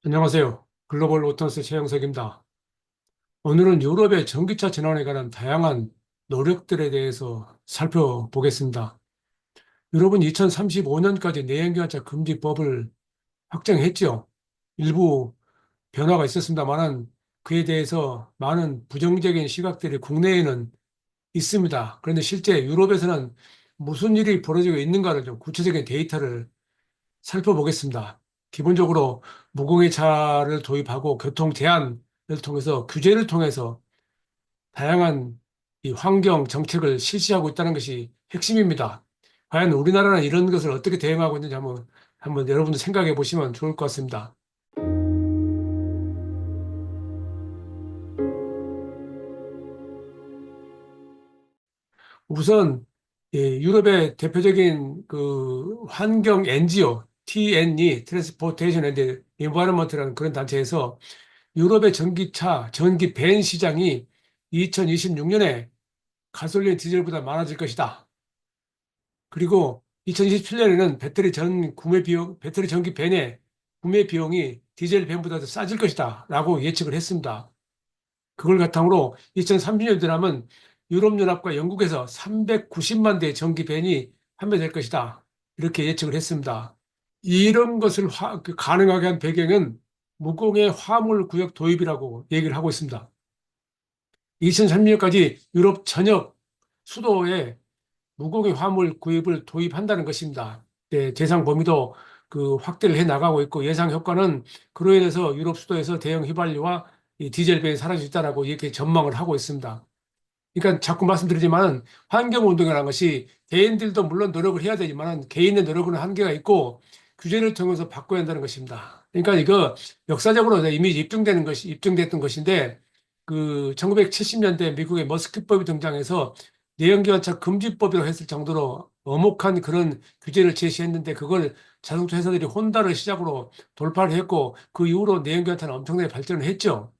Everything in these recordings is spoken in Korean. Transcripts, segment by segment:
안녕하세요. 글로벌 오턴스 최영석입니다. 오늘은 유럽의 전기차 전환에 관한 다양한 노력들에 대해서 살펴보겠습니다. 유럽은 2035년까지 내연기관차 금지법을 확정했죠. 일부 변화가 있었습니다만은 그에 대해서 많은 부정적인 시각들이 국내에는 있습니다. 그런데 실제 유럽에서는 무슨 일이 벌어지고 있는가를 좀 구체적인 데이터를 살펴보겠습니다. 기본적으로 무공해 차를 도입하고 교통 제한을 통해서 규제를 통해서 다양한 이 환경 정책을 실시하고 있다는 것이 핵심입니다. 과연 우리나라는 이런 것을 어떻게 대응하고 있는지 한번 여러분들 생각해 보시면 좋을 것 같습니다. 우선 유럽의 대표적인 그 환경 NGO TNE 트랜스포테이션 앤드 인바이러먼트라는 그런 단체에서 유럽의 전기차, 전기 밴 시장이 2026년에 가솔린 디젤보다 많아질 것이다. 그리고 2027년에는 배터리 전기 밴의 구매 비용이 디젤 밴보다 더 싸질 것이다. 라고 예측을 했습니다. 그걸 바탕으로 2030년 되면 유럽연합과 영국에서 390만 대의 전기 밴이 판매될 것이다. 이렇게 예측을 했습니다. 이런 것을 가능하게 한 배경은 무공해 화물 구역 도입이라고 얘기를 하고 있습니다. 2030년까지 유럽 전역 수도에 무공해 화물 구입을 도입한다는 것입니다. 네, 대상 범위도 그 확대를 해 나가고 있고 예상 효과는 그로 인해서 유럽 수도에서 대형 휘발유와 이 디젤 배이 사라질 수 있다라고 이렇게 전망을 하고 있습니다. 그러니까 자꾸 말씀드리지만 환경운동이라는 것이 개인들도 물론 노력을 해야 되지만 개인의 노력은 한계가 있고 규제를 통해서 바꿔야 한다는 것입니다. 그러니까 이거 역사적으로 이미 입증됐던 것인데 그 1970년대 미국의 머스크법이 등장해서 내연기관차 금지법이라고 했을 정도로 엄혹한 그런 규제를 제시했는데 그걸 자동차 회사들이 혼다를 시작으로 돌파를 했고 그 이후로 내연기관차는 엄청나게 발전을 했죠.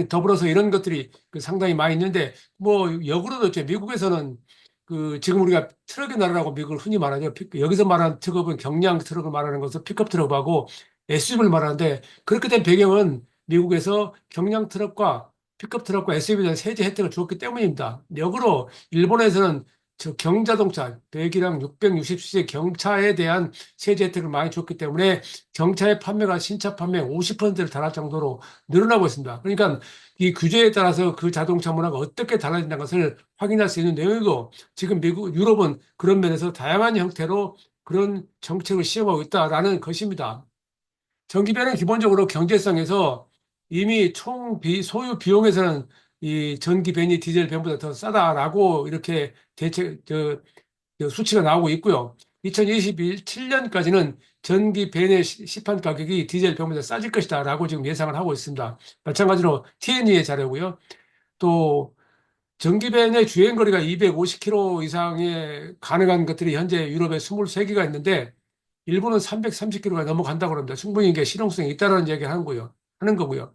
더불어서 이런 것들이 그 상당히 많이 있는데 뭐 역으로도 있죠. 미국에서는 그 지금 우리가 트럭의 나라라고 미국을 흔히 말하죠. 여기서 말하는 트럭은 경량 트럭을 말하는 것을 픽업 트럭하고 SUV를 말하는데 그렇게 된 배경은 미국에서 경량 트럭과 픽업 트럭과 SUV에 대한 세제 혜택을 주었기 때문입니다. 역으로 일본에서는 저 경자동차 100이랑 660cc 경차에 대한 세제 혜택을 많이 줬기 때문에 경차의 판매가 신차 판매 50%를 달할 정도로 늘어나고 있습니다. 그러니까 이 규제에 따라서 그 자동차 문화가 어떻게 달라진다는 것을 확인할 수 있는 내용이고 지금 유럽은 그런 면에서 다양한 형태로 그런 정책을 시행하고 있다라는 것입니다. 전기배는 기본적으로 경제성에서 이미 소유 비용에서는 이 전기배니 디젤 배보다 더 싸다라고 이렇게 저 수치가 나오고 있고요. 2027년까지는 전기 벤의 시판 가격이 디젤 벤보다 싸질 것이다라고 지금 예상을 하고 있습니다. 마찬가지로 TNE의 자료고요. 또 전기 벤의 주행 거리가 250km 이상에 가능한 것들이 현재 유럽에 23개가 있는데 일본은 330km가 넘어간다고 합니다. 충분히 이게 실용성이 있다는 얘기를 하는 거고요.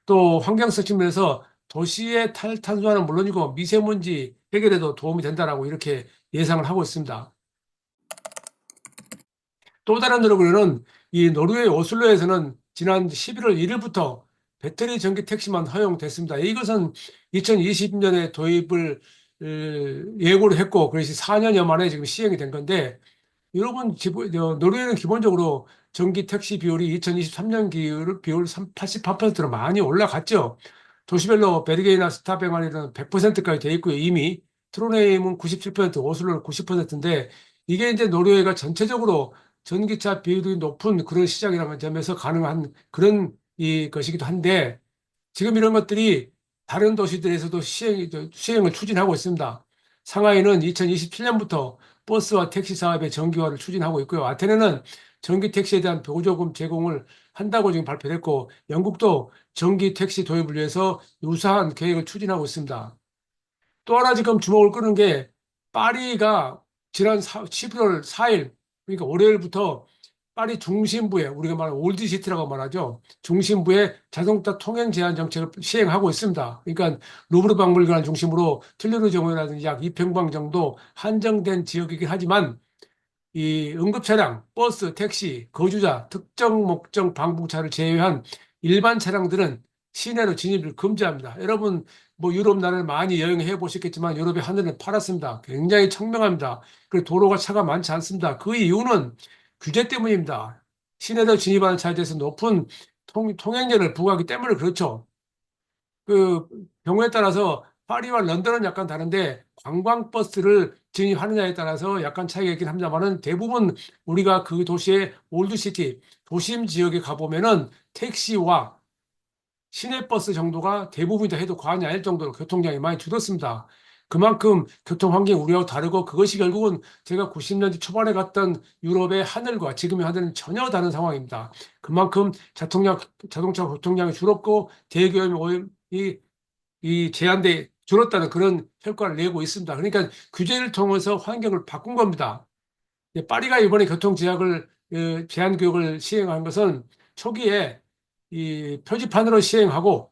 또 환경성 측면에서 도시의 탈탄소화는 물론이고 미세먼지 해결에도 도움이 된다라고 이렇게 예상을 하고 있습니다. 또 다른 노력으로는 이 노르웨이 오슬로에서는 지난 11월 1일부터 배터리 전기 택시만 허용됐습니다. 이것은 2020년에 도입을 예고를 했고 그것이 4년여 만에 지금 시행이 된 건데 여러분 노르웨이는 기본적으로 전기 택시 비율이 2023년 비율 88%로 많이 올라갔죠. 도시별로 베르게이나 스타뱅안에는 100%까지 돼 있고요. 이미 트로네임은 97%, 오슬로는 90%인데 이게 이제 노르웨이가 전체적으로 전기차 비율이 높은 그런 시장이라는 점에서 가능한 그런 이 것이기도 한데 지금 이런 것들이 다른 도시들에서도 시행을 추진하고 있습니다. 상하이는 2027년부터 버스와 택시 사업의 정기화를 추진하고 있고요. 아테네는 전기 택시에 대한 보조금 제공을 한다고 지금 발표했고, 영국도 전기 택시 도입을 위해서 유사한 계획을 추진하고 있습니다. 또 하나 지금 주목을 끄는 게 파리가 지난 11월 4일, 그러니까 월요일부터 파리 중심부에 우리가 말하는 올드시티라고 말하죠. 중심부에 자동차 통행 제한 정책을 시행하고 있습니다. 그러니까 루브르 박물관을 중심으로 툴루르 정원이라든지 약 2평방 정도 한정된 지역이긴 하지만 이 응급차량, 버스, 택시, 거주자, 특정 목적 방북차를 제외한 일반 차량들은 시내로 진입을 금지합니다. 여러분, 뭐 유럽 나라를 많이 여행해 보셨겠지만 유럽의 하늘은 파랗습니다. 굉장히 청명합니다. 그리고 도로가 차가 많지 않습니다. 그 이유는 규제 때문입니다. 시내로 진입하는 차에 대해서 높은 통행료를 부과하기 때문에 그렇죠. 그 경우에 따라서 파리와 런던은 약간 다른데 관광버스를 진입하느냐에 따라서 약간 차이가 있긴 합니다만은 대부분 우리가 그 도시의 올드시티, 도심 지역에 가보면은 택시와 시내버스 정도가 대부분이다 해도 과언이 아닐 정도로 교통량이 많이 줄었습니다. 그만큼 교통 환경이 우리하고 다르고 그것이 결국은 제가 90년대 초반에 갔던 유럽의 하늘과 지금의 하늘은 전혀 다른 상황입니다. 그만큼 자동차 교통량이 줄었고 대기오염이 이 제한돼 줄었다는 그런 효과를 내고 있습니다. 그러니까 규제를 통해서 환경을 바꾼 겁니다. 파리가 이번에 교통 제약을 제한 교육을 시행한 것은 초기에 이 표지판으로 시행하고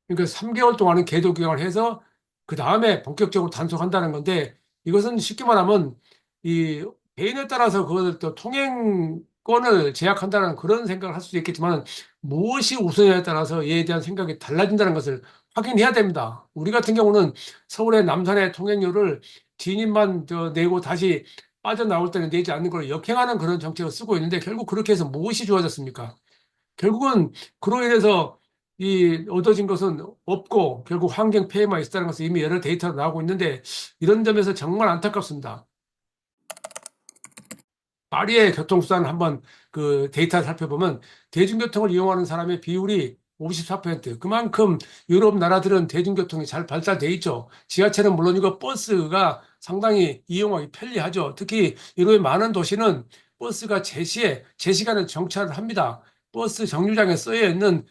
그러니까 3개월 동안은 계도 교육을 해서 그 다음에 본격적으로 단속한다는 건데 이것은 쉽게 말하면 이 개인에 따라서 그것을 또 통행권을 제약한다는 그런 생각을 할 수도 있겠지만 무엇이 우선이냐에 따라서 이에 대한 생각이 달라진다는 것을 확인해야 됩니다. 우리 같은 경우는 서울의 남산의 통행료를 진입만 내고 다시 빠져나올 때는 내지 않는 걸 역행하는 그런 정책을 쓰고 있는데 결국 그렇게 해서 무엇이 좋아졌습니까? 결국은 그로 인해서 이 얻어진 것은 없고 결국 환경 폐해만 있다는 것은 이미 여러 데이터가 나오고 있는데 이런 점에서 정말 안타깝습니다. 파리의 교통수단 한번 그 데이터를 살펴보면 대중교통을 이용하는 사람의 비율이 54%. 그만큼 유럽 나라들은 대중교통이 잘 발달돼 있죠. 지하철은 물론이고 버스가 상당히 이용하기 편리하죠. 특히 유럽의 많은 도시는 버스가 제 시간에 정차를 합니다. 버스 정류장에 쓰여 있는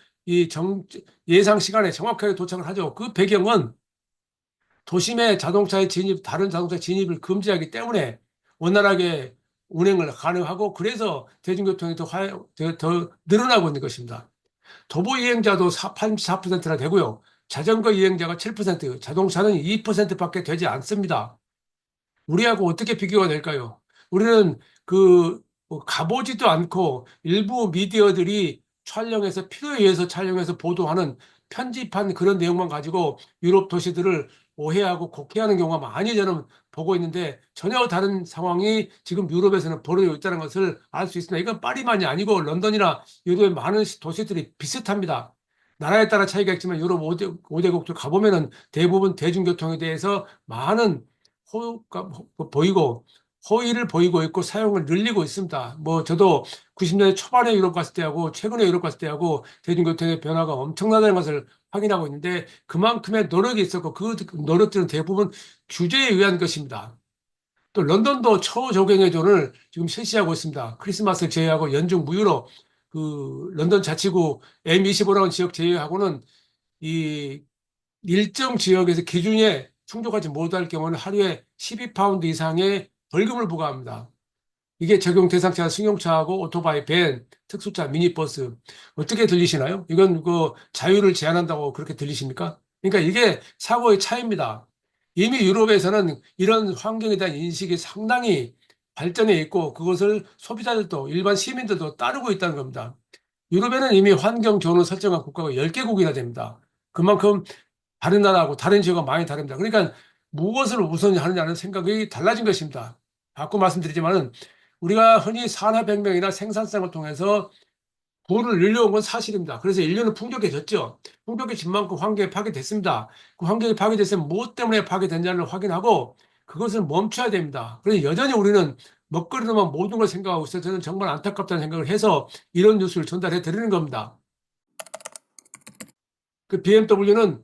예상 시간에 정확하게 도착을 하죠. 그 배경은 도심의 자동차의 진입, 다른 자동차 진입을 금지하기 때문에 원활하게 운행을 가능하고 그래서 대중교통이 더 늘어나고 있는 것입니다. 도보 이행자도 84%나 되고요. 자전거 이행자가 7%, 자동차는 2%밖에 되지 않습니다. 우리하고 어떻게 비교가 될까요? 우리는 뭐 가보지도 않고 일부 미디어들이 촬영해서 필요에 의해서 촬영해서 보도하는 편집한 그런 내용만 가지고 유럽 도시들을 오해하고 곡해하는 경우가 많이 저는 보고 있는데 전혀 다른 상황이 지금 유럽에서는 벌어지고 있다는 것을 알 수 있습니다. 이건 파리만이 아니고 런던이나 유럽의 많은 도시들이 비슷합니다. 나라에 따라 차이가 있지만 유럽 5대국들 가보면은 대부분 대중교통에 대해서 많은 호가 보이고 호의를 보이고 있고 사용을 늘리고 있습니다. 뭐 저도 90년대 초반에 유럽 갔을 때하고 최근에 유럽 갔을 때하고 대중교통의 변화가 엄청나다는 것을 확인하고 있는데 그만큼의 노력이 있었고 그 노력들은 대부분 규제에 의한 것입니다. 또 런던도 초적용의 존을 지금 실시하고 있습니다. 크리스마스를 제외하고 연중 무휴로 그 런던 자치구 M25라는 지역 제외하고는 이 일정 지역에서 기준에 충족하지 못할 경우는 하루에 12파운드 이상의 벌금을 부과합니다. 이게 적용 대상자가 승용차하고 오토바이, 밴, 특수차, 미니버스. 어떻게 들리시나요? 이건 그 자유를 제한한다고 그렇게 들리십니까? 그러니까 이게 사고의 차이입니다. 이미 유럽에서는 이런 환경에 대한 인식이 상당히 발전해 있고 그것을 소비자들도 일반 시민들도 따르고 있다는 겁니다. 유럽에는 이미 환경 존을 설정한 국가가 10개국이나 됩니다. 그만큼 다른 나라하고 다른 지역과 많이 다릅니다. 그러니까 무엇을 우선히 하느냐는 생각이 달라진 것입니다. 자꾸 말씀드리지만은 우리가 흔히 산업혁명이나 생산성을 통해서 부를 늘려온 건 사실입니다. 그래서 인류는 풍족해졌죠. 풍족해진 만큼 환경이 파괴됐습니다. 그 환경이 파괴됐으면 무엇 때문에 파괴됐냐를 확인하고 그것을 멈춰야 됩니다. 그래서 여전히 우리는 먹거리로만 모든 걸 생각하고 있어서 저는 정말 안타깝다는 생각을 해서 이런 뉴스를 전달해 드리는 겁니다. 그 BMW는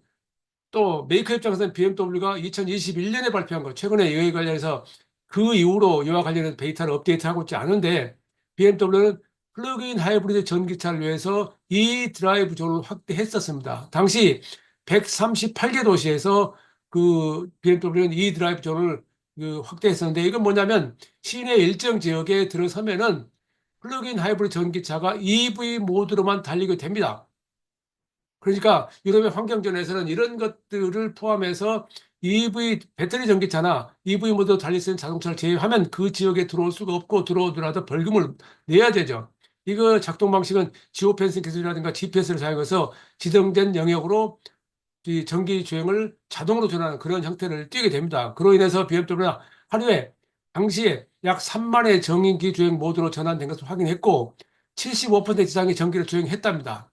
또 메이커 입장에서는 BMW가 2021년에 발표한 거, 최근에 이에 관련해서 그 이후로 이와 관련해서 데이터를 업데이트하고 있지 않은데 BMW는 플러그인 하이브리드 전기차를 위해서 이 드라이브 존을 확대했었습니다. 당시 138개 도시에서 그 BMW는 이 드라이브 존을 그 확대했었는데 이건 뭐냐면 시내 일정 지역에 들어서면은 플러그인 하이브리드 전기차가 EV 모드로만 달리게 됩니다. 그러니까 유럽의 환경전에서는 이런 것들을 포함해서 EV 배터리 전기차나 EV 모두 달릴 수 있는 자동차를 제외하면 그 지역에 들어올 수가 없고 들어오더라도 벌금을 내야 되죠. 이거 작동 방식은 지오펜싱 기술이라든가 GPS를 사용해서 지정된 영역으로 이 전기 주행을 자동으로 전환하는 그런 형태를 띠게 됩니다. 그로 인해서 BMW가 하루에 당시에 약 3만의 정인기 주행 모드로 전환된 것을 확인했고 75% 이상의 전기를 주행했답니다.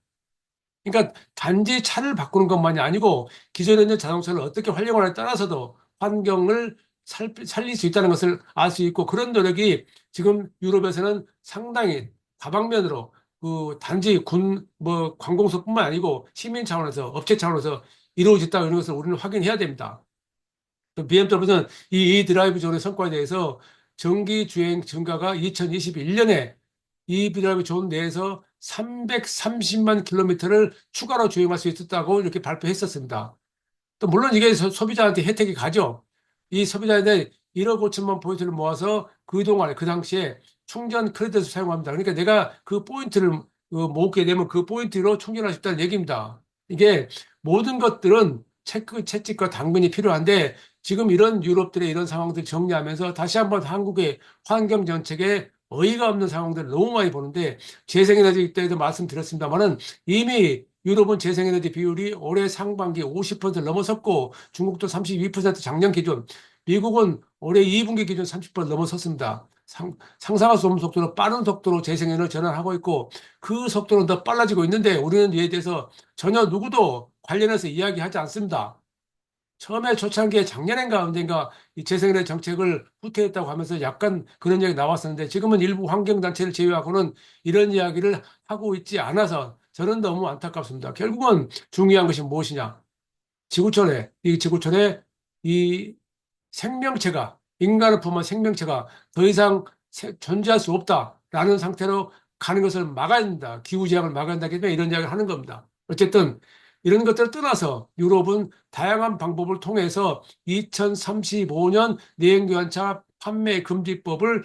그러니까 단지 차를 바꾸는 것만이 아니고 기존에 있는 자동차를 어떻게 활용하느냐에 따라서도 환경을 살릴 수 있다는 것을 알 수 있고 그런 노력이 지금 유럽에서는 상당히 다방면으로 그 단지 뭐 관공서뿐만 아니고 시민 차원에서 업체 차원에서 이루어졌다 이런 것을 우리는 확인해야 됩니다. BMW는 이 드라이브 존의 성과에 대해서 전기 주행 증가가 2021년에 이 드라이브 존 내에서 330만 킬로미터를 추가로 주행할 수 있었다고 이렇게 발표했었습니다. 또 물론 이게 소비자한테 혜택이 가죠. 이 소비자한테 1억 5천만 포인트를 모아서 그동안에 그 당시에 충전 크레딧을 사용합니다. 그러니까 내가 그 포인트를 모으게 되면 그 포인트로 충전할 수 있다는 얘기입니다. 이게 모든 것들은 채찍과 당근이 필요한데 지금 이런 유럽들의 이런 상황들 정리하면서 다시 한번 한국의 환경 정책에 어이가 없는 상황들을 너무 많이 보는데 재생에너지 때에도 말씀드렸습니다만은 이미 유럽은 재생에너지 비율이 올해 상반기 50%를 넘어섰고 중국도 32% 작년 기준, 미국은 올해 2분기 기준 30% 넘어섰습니다. 상상할 수 없는 속도로 빠른 속도로 재생에너지 전환하고 있고 그 속도는 더 빨라지고 있는데 우리는 이에 대해서 전혀 누구도 관련해서 이야기하지 않습니다. 처음에 초창기에 작년인가 언젠가 이 재생에너지 정책을 후퇴했다고 하면서 약간 그런 이야기 나왔었는데 지금은 일부 환경단체를 제외하고는 이런 이야기를 하고 있지 않아서 저는 너무 안타깝습니다. 결국은 중요한 것이 무엇이냐? 이 지구촌에 이 생명체가, 인간을 포함한 생명체가 더 이상 존재할 수 없다라는 상태로 가는 것을 막아야 된다. 기후재앙을 막아야 된다기 때문에 이런 이야기를 하는 겁니다. 어쨌든 이런 것들을 떠나서 유럽은 다양한 방법을 통해서 2035년 내연기관차 판매 금지법을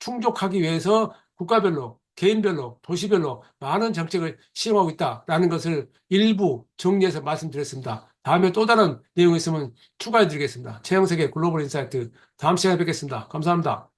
충족하기 위해서 국가별로, 개인별로, 도시별로 많은 정책을 시행하고 있다라는 것을 일부 정리해서 말씀드렸습니다. 다음에 또 다른 내용이 있으면 추가해 드리겠습니다. 최영석의 글로벌 인사이트 다음 시간에 뵙겠습니다. 감사합니다.